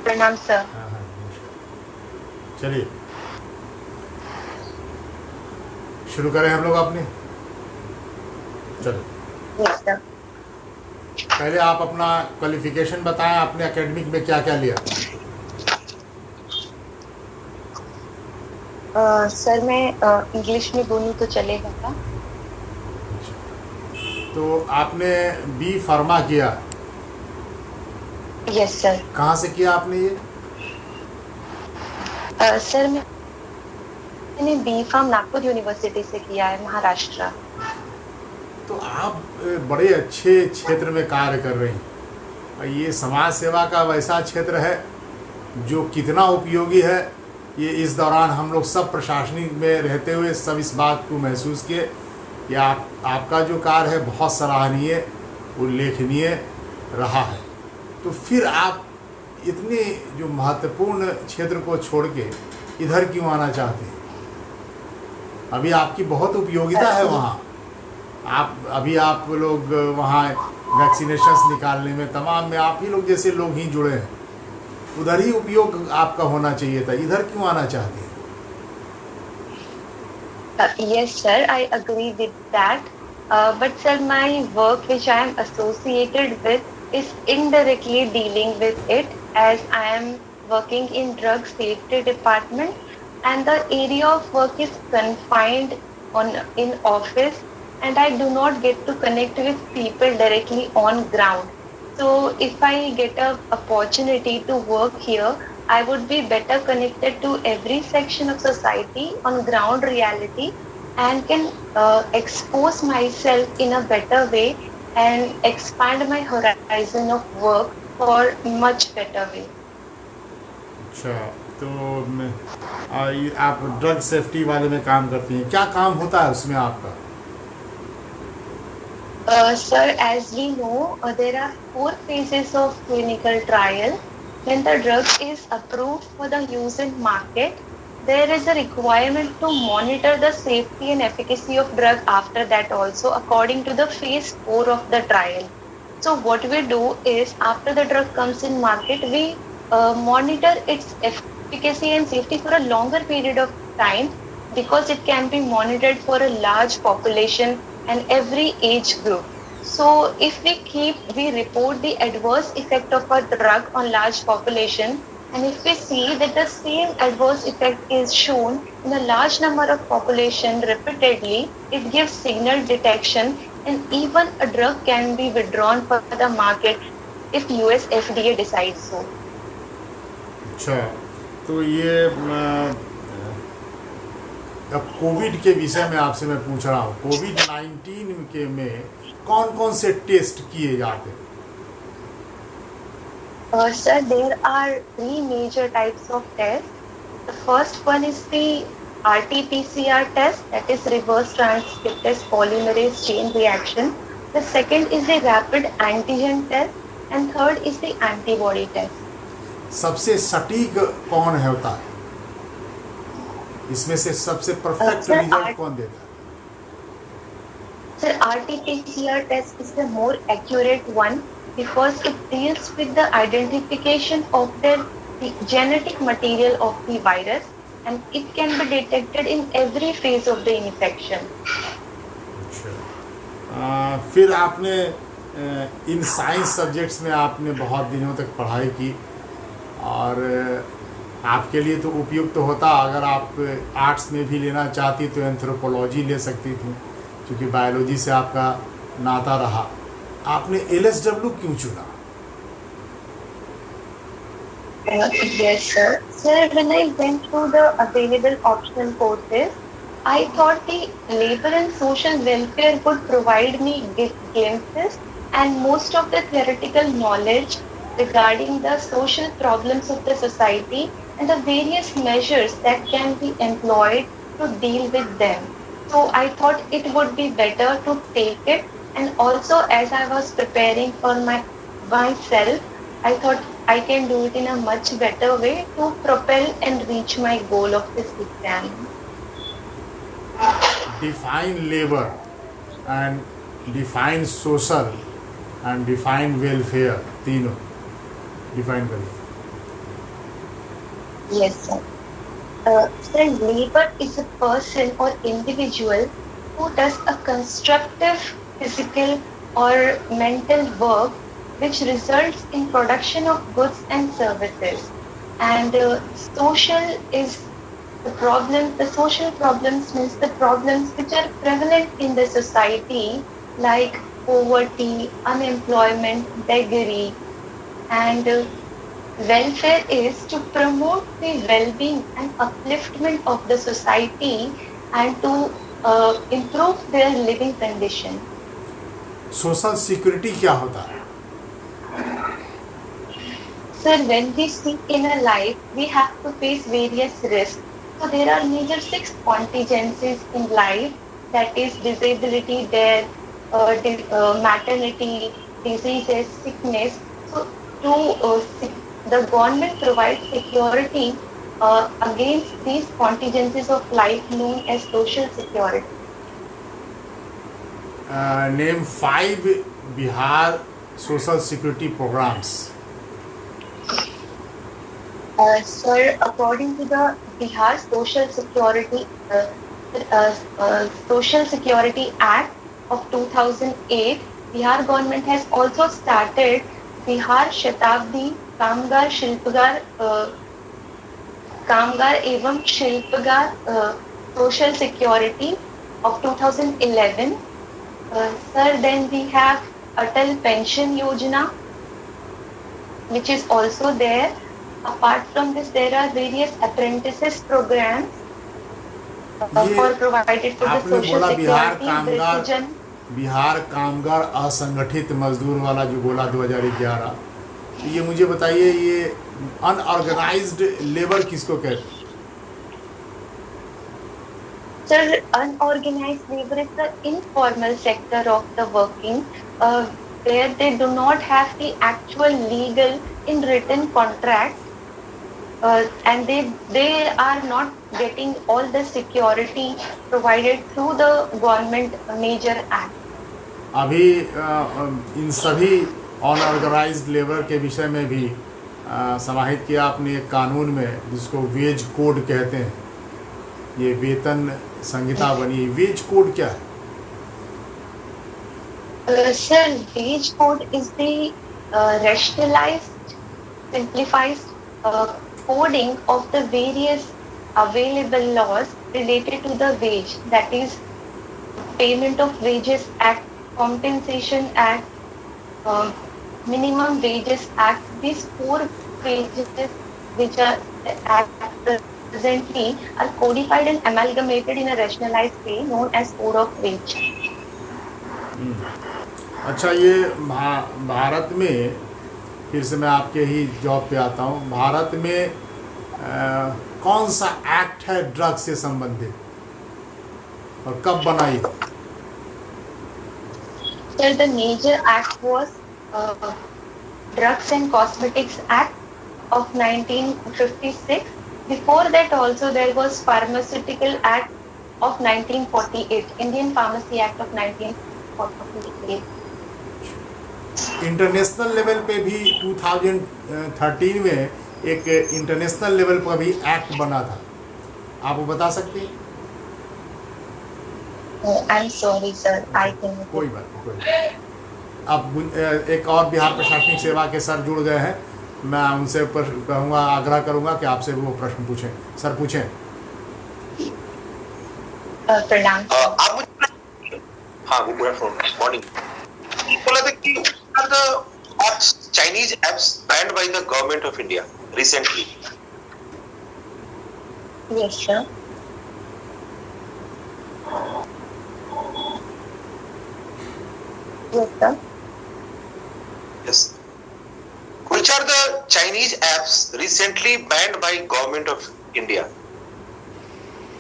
प्रणाम सर। हाँ हाँ नमस्कार। चलिए शुरू करें हम लोग अपनी। चलो यस सर। पहले आप अपना क्वालिफिकेशन बताएं, आपने एकेडमिक में क्या क्या लिया। सर मैं इंग्लिश में बोलूँ तो चलेगा क्या? तो आपने बी फार्मा किया, यस सर। कहाँ से किया आपने ये? सर मैंने बी फार्म नागपुर यूनिवर्सिटी से किया है, महाराष्ट्र। तो आप बड़े अच्छे क्षेत्र में कार्य कर रहे हैं। और ये समाज सेवा का वैसा क्षेत्र है जो कितना उपयोगी है, ये इस दौरान हम लोग सब प्रशासनिक में रहते हुए सब इस बात को महसूस किए कि आपका जो कार्य है बहुत सराहनीय, उल्लेखनीय रहा है। तो फिर आप इतने जो महत्वपूर्ण क्षेत्र को छोड़ के इधर क्यों आना चाहते हैं? अभी आपकी बहुत उपयोगिता है वहाँ। आप लोग वहाँ वैक्सीनेशंस निकालने में, तमाम में आप ही लोग जैसे लोग ही जुड़े हैं। उधर ही उपयोग आपका होना चाहिए था, इधर क्यों आना चाहते हैं? Yes, sir, I agree with that. But sir, my work which I am associated with is indirectly dealing with it, as I am working in drug safety department, and the area of work is confined in office, and I do not get to connect with people directly on ground. So if I get a opportunity to work here, I would be better connected to every section of society on ground reality, and can expose myself in a better way and expand my horizon of work for much better way. अच्छा, तो आप drug safety वाले में काम करती हैं, क्या काम होता है उसमें आपका? Sir, as we know, there are 4 phases of clinical trial. When the drug is approved for the use in market, there is a requirement to monitor the safety and efficacy of drug after that also, according to the phase 4 of the trial. So what we do is, after the drug comes in market, we monitor its efficacy and safety for a longer period of time, because it can be monitored for a large population and every age group. So if we report the adverse effect of a drug on large population, and if we see that the same adverse effect is shown in a large number of population repeatedly, it gives signal detection, and even a drug can be withdrawn for the market if US FDA decides so. अच्छा, तो ये अब Covid के विषय में आपसे मैं पूछ रहा हूँ, कोविड-19 के में कौन कौन से टेस्ट किए जाते हैं? Sir, there are 3 major types of tests. The first one is the RT-PCR test, that is reverse transcriptase polymerase chain reaction. The second is the rapid antigen test, and third is the antibody test. सबसे सटीक कौन है होता है? इसमें से सबसे perfect Sir, result कौन देता है? Sir, RT-PCR test is the more accurate one, because it deals with the identification of the genetic material of the virus, and it can be detected in every phase of the infection. अच्छा, फिर आपने in science subjects में आपने बहुत दिनों तक पढ़ाई की, और आपके लिए तो उपयुक्त होता, अगर आप आर्ट्स में भी लेना चाहती तो एंथ्रोपोलॉजी ले सकती थी, क्योंकि बायोलॉजी से आपका नाता रहा। आपने LSW क्यों चुना? Yes, sir. Sir, when I went through the available optional courses, I thought the labor and social welfare would provide me glimpses and most of the theoretical knowledge regarding the social problems of the society and the various measures that can be employed to deal with them. So I thought it would be better to take it, and also as I was preparing for myself, I thought I can do it in a much better way to propel and reach my goal of this exam. Define labor and define social and define welfare, तीनों define करिए। Yes, sir. Sir, labor is a person or individual who does a constructive physical or mental work which results in production of goods and services. And social is the social problems means the problems which are prevalent in the society, like poverty, unemployment, beggary, and welfare is to promote the well-being and upliftment of the society and to improve their living condition. Social security क्या होता है? Sir, when we seek in a life, we have to face various risks. So there are major 6 contingencies in life, that is disability, death, maternity, diseases, sickness. So the government provides security against these contingencies of life known as social security. Name 5 Bihar social security programs. Sir, according to the Bihar Social Security Act of 2008, Bihar government has also started Bihar Shatabdi Kamgar एवं शिल्पकार social security of 2011. Sir, then we have Atal Pension Yojana, which is also there. Apart from this, there are various apprentices programs for provided for the आपने social बोला security. Bihar कामगार असंगठित मजदूर वाला जो बोला 2011, ये मुझे बताइए, ये अनऑर्गेनाइज्ड लेबर किसको कहते हैं? Sir, unorganized labor is the informal sector of the working, where they do not have the actual legal in written contract, and they are not getting all the security provided through the government major act. अभी इन सभी unorganised labour के विषय में भी समाहित किया आपने एक कानून में, जिसको वेज कोड कहते हैं। ये वेतन संहिता बनी। वेज कोड क्या है? Sir, wage code is the rationalized, simplified coding of the various available laws related to the wage, that is Payment of Wages Act, Compensation Act, Minimum Wages Act. These 4 wages which are presently are codified and amalgamated in a rationalized way known as Code of Wage. अच्छा, ये भारत में, फिर से मैं आपके ही job पे आता हूँ, भारत में कौन सा एक्ट है ड्रग्स से संबंधित और कब बनाई? Sir, the major act was Drugs and Cosmetics Act of 1956. Before that also there was Pharmaceutical Act of 1948, Indian Pharmacy Act of 1948. International level पे भी 2013 में एक इंटरनेशनल लेवल पर भी एक्ट बना था, आप वो बता सकते हैं? I'm sorry sir, I can. कोई बात नहीं। अब एक और बिहार प्रशासनिक सेवा के सर जुड़ गए हैं, मैं उनसे कहूँगा, आग्रह करूँगा कि आपसे वो प्रश्न पूछें। सर पूछें। प्रणाम। आप मुझे, हाँ, गुड मॉर्निंग। बोला था कि are the apps, Chinese apps banned by the government of India recently? Yes sir. Yes sir. Yes. Which are the Chinese apps recently banned by government of India?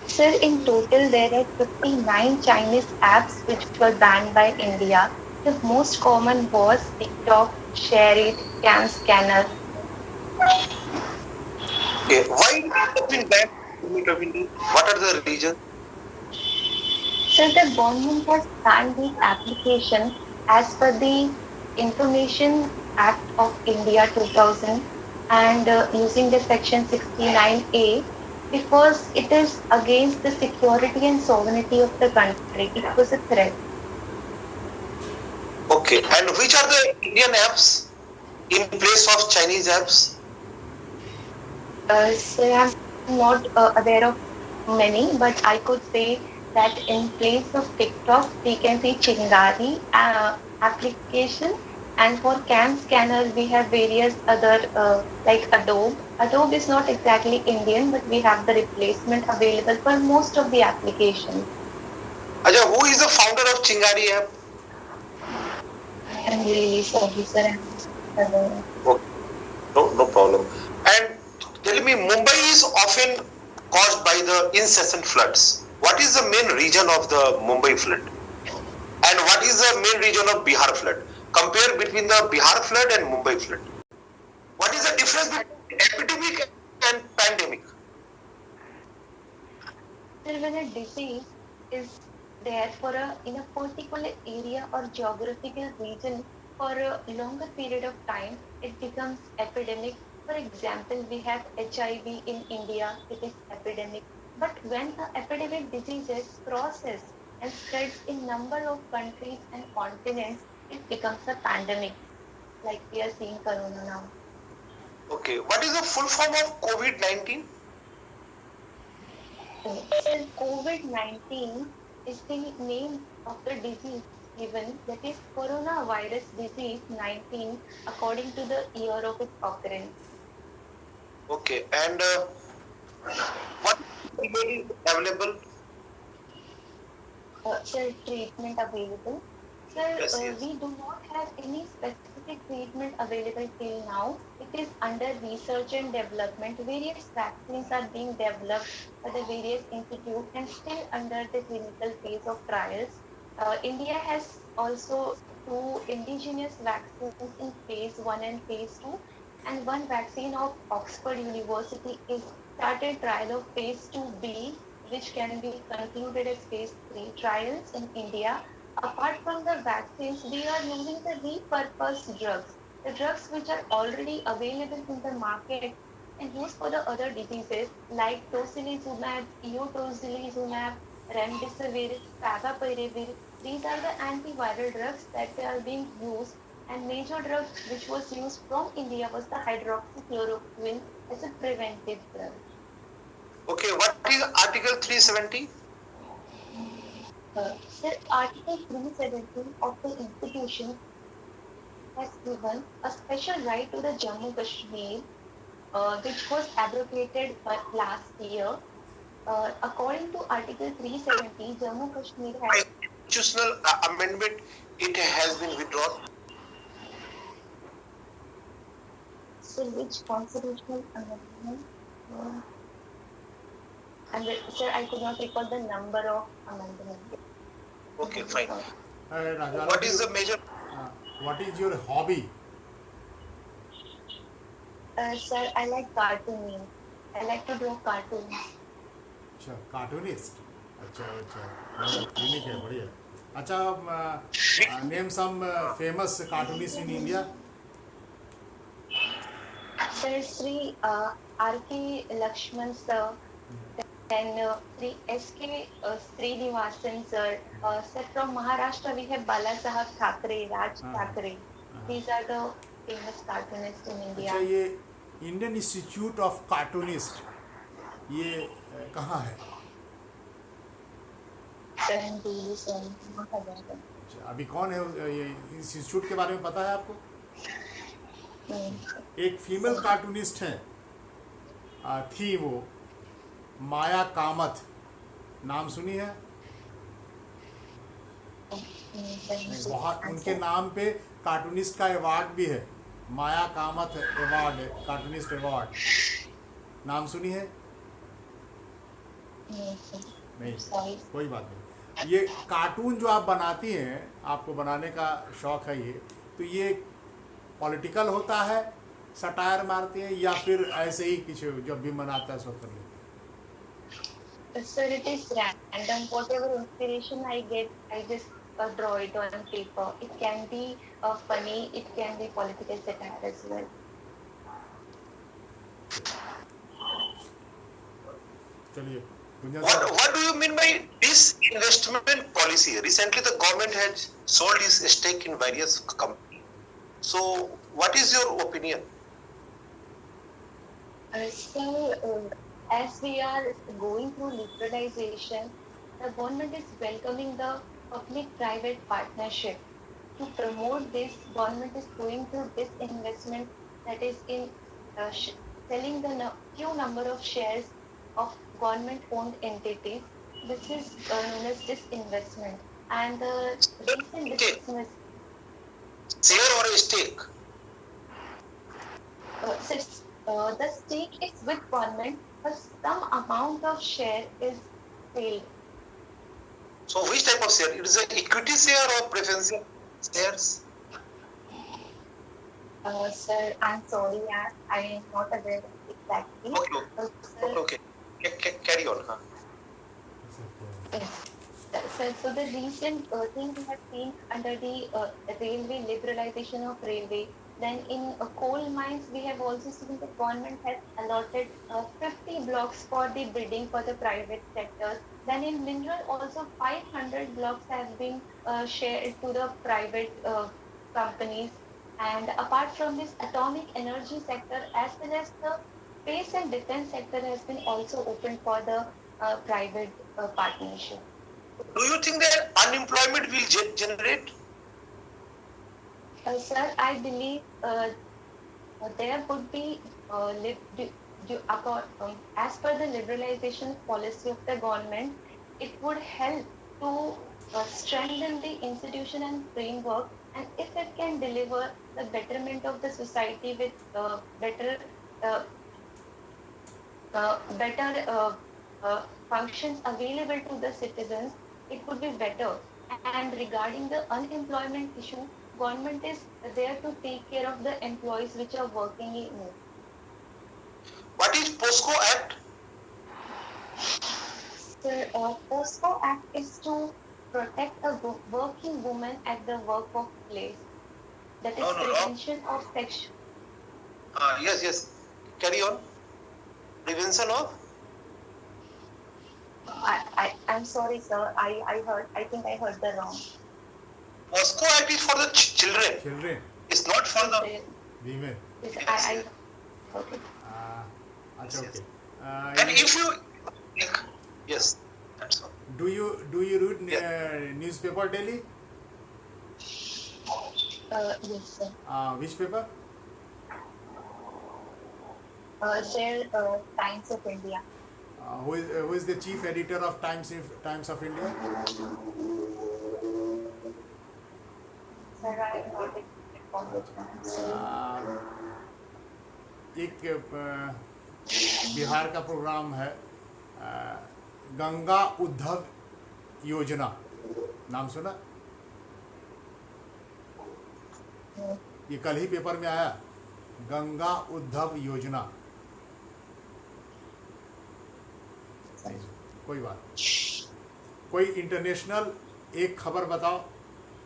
Sir, in total there are 59 Chinese apps which were banned by India. The most common was TikTok, ShareIt, CamScanner. Okay. Why it has been banned by government of India? What are the reasons? So the government has banned this application as per the Information Act of India 2000 and using the section 69A because it is against the security and sovereignty of the country. It was a threat. Okay, and which are the Indian apps in place of Chinese apps? So I'm not aware of many, but I could say that in place of TikTok, we can see Chingari application, and for cam scanner, we have various other like Adobe. Adobe is not exactly Indian, but we have the replacement available for most of the applications. Aja, who is the founder of Chingari app? I am really sorry, sir. Okay. No problem. And tell me, Mumbai is often caused by the incessant floods. What is the main region of the Mumbai flood? And what is the main region of Bihar flood? Compare between the Bihar flood and Mumbai flood. What is the difference between epidemic and pandemic? When a disease is there in a particular area or geographical region for a longer period of time, it becomes epidemic. For example, we have HIV in India, it is epidemic. But when the epidemic diseases crosses and spreads in number of countries and continents, it becomes a pandemic, like we are seeing corona now. Okay, what is the full form of COVID-19? So COVID-19 is the name of the disease given, that is coronavirus disease 19 according to the year of its occurrence. Okay, and what is available? Sir, treatment available. Sir, Yes, yes. we do not have any specific treatment available till now. It is under research and development. Various vaccines are being developed by the various institutes and still under the clinical phase of trials. India has also 2 indigenous vaccines in phase 1 and phase 2, and one vaccine of Oxford University is started trial of phase 2B, which can be concluded as phase 3 trials in India. Apart from the vaccines, we are using the repurposed drugs, the drugs which are already available in the market and used for the other diseases like tocilizumab, eotocilizumab, remdesivir, favipiravir. These are the antiviral drugs that are being used, and major drug which was used from India was the hydroxychloroquine as a preventive drug. Okay, what is Article 370? Sir, Article 370 of the institution has given a special right to the Jammu Kashmir, which was abrogated last year. According to Article 370, Jammu Kashmir has Constitutional amendment, it has been withdrawn. So which constitutional amendment? And sir, I could not recall the number of amendments. Okay, fine. Rajala What ji, is the major? what is your hobby? Sir, I like cartooning. I like to draw cartoons. अच्छा cartoonist अच्छा unique है बढ़िया अच्छा name some famous cartoonist in India Sir, Sri R.K. Lakshman sir, then Sri S.K. Srinivasan sir, sir from Maharashtra we have Bala Sahab Thackeray, Raj Thackeray. These are the famous cartoonists in India. अच्छा ये Indian institute of cartoonist ये कहाँ है Sir, in Delhi, sir, not aware. अच्छा, अभी कौन है ये इस इंस्टीट्यूट के बारे में पता है आपको एक फीमेल कार्टूनिस्ट है थी वो माया कामत नाम सुनी है बहुत उनके नाम पे कार्टूनिस्ट का अवार्ड भी है माया कामत अवार्ड कार्टूनिस्ट अवार्ड नाम सुनी है नहीं कोई बात नहीं ये कार्टून जो आप बनाती हैं आपको बनाने का शौक है ये तो ये पॉलिटिकल होता है सटायर मारती है या फिर ऐसे ही कुछ जब भी मनाता है सब कर लेते हैं Sir, it is random. Whatever inspiration I get, I just draw it on paper. It can be funny, it can be political satire as well. चलिए Gunjan What sir, what do you mean by disinvestment policy? Recently, the government has sold its stake in various companies. So, what is your opinion? So, as we are going through liberalization, the government is welcoming the public-private partnership. To promote this, government is going through disinvestment, that is in selling the few number of shares of government-owned entities. This is known as disinvestment. And the recent Okay, disinvestment, share or a stake? since the stake is with government, but some amount of share is sold. So, which type of share? It is an equity share or preferential shares? Sir, I'm sorry, I am not aware exactly. Okay, Sir, okay. Carry on. Huh? yes. Sir, so the recent thing we have seen under the railway liberalization of railway, then in coal mines we have also seen the government has allotted 50 blocks for the bidding for the private sector. Then in mineral also 500 blocks have been shared to the private companies. And apart from this, atomic energy sector as well as the space and defense sector has been also opened for the private partnership. Do you think that unemployment will generate? Sir, I believe there would be, as per the liberalization policy of the government, it would help to strengthen the institution and framework, and if it can deliver the betterment of the society with better functions available to the citizens, it would be better. And regarding the unemployment issue, government is there to take care of the employees which are working in it. What is POSCO Act? So, POSCO Act is to protect a working woman at the workplace. That is No. prevention of sexual. Yes. Carry on. Prevention of? I'm sorry, sir. I think I heard the wrong. POSCO Act is for the children. Children It's not for the. Women, Yes, Yes. okay. अच्छा Yes. Okay. And if you. Yes, that's all. Do you read newspaper daily? Yes, sir. Which paper? Sir, Times of India. Who is the chief editor of Times of India? Sir, I got it. एक बिहार का programme है गंगा उद्धव योजना, नाम सुना? ये कल ही paper में आया, गंगा उद्धव योजना. कोई बात, कोई इंटरनेशनल एक खबर बताओ,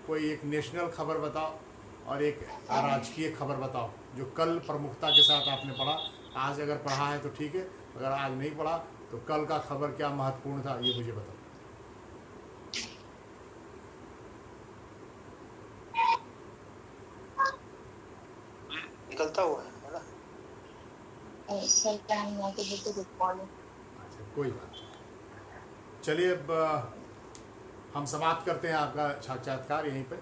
कोई एक नेशनल खबर बताओ और एक राजकीय खबर बताओ जो कल प्रमुखता के साथ आपने पढ़ा. आज अगर पढ़ा है तो ठीक है, अगर आज नहीं पढ़ा तो कल का खबर क्या महत्वपूर्ण था ये मुझे बताओ. निकलता हुआ है ना. Sir, I am not able to recall it. अच्छा कोई बात. चलिए अब हम समाप्त करते हैं आपका साक्षात्कार यहीं पे.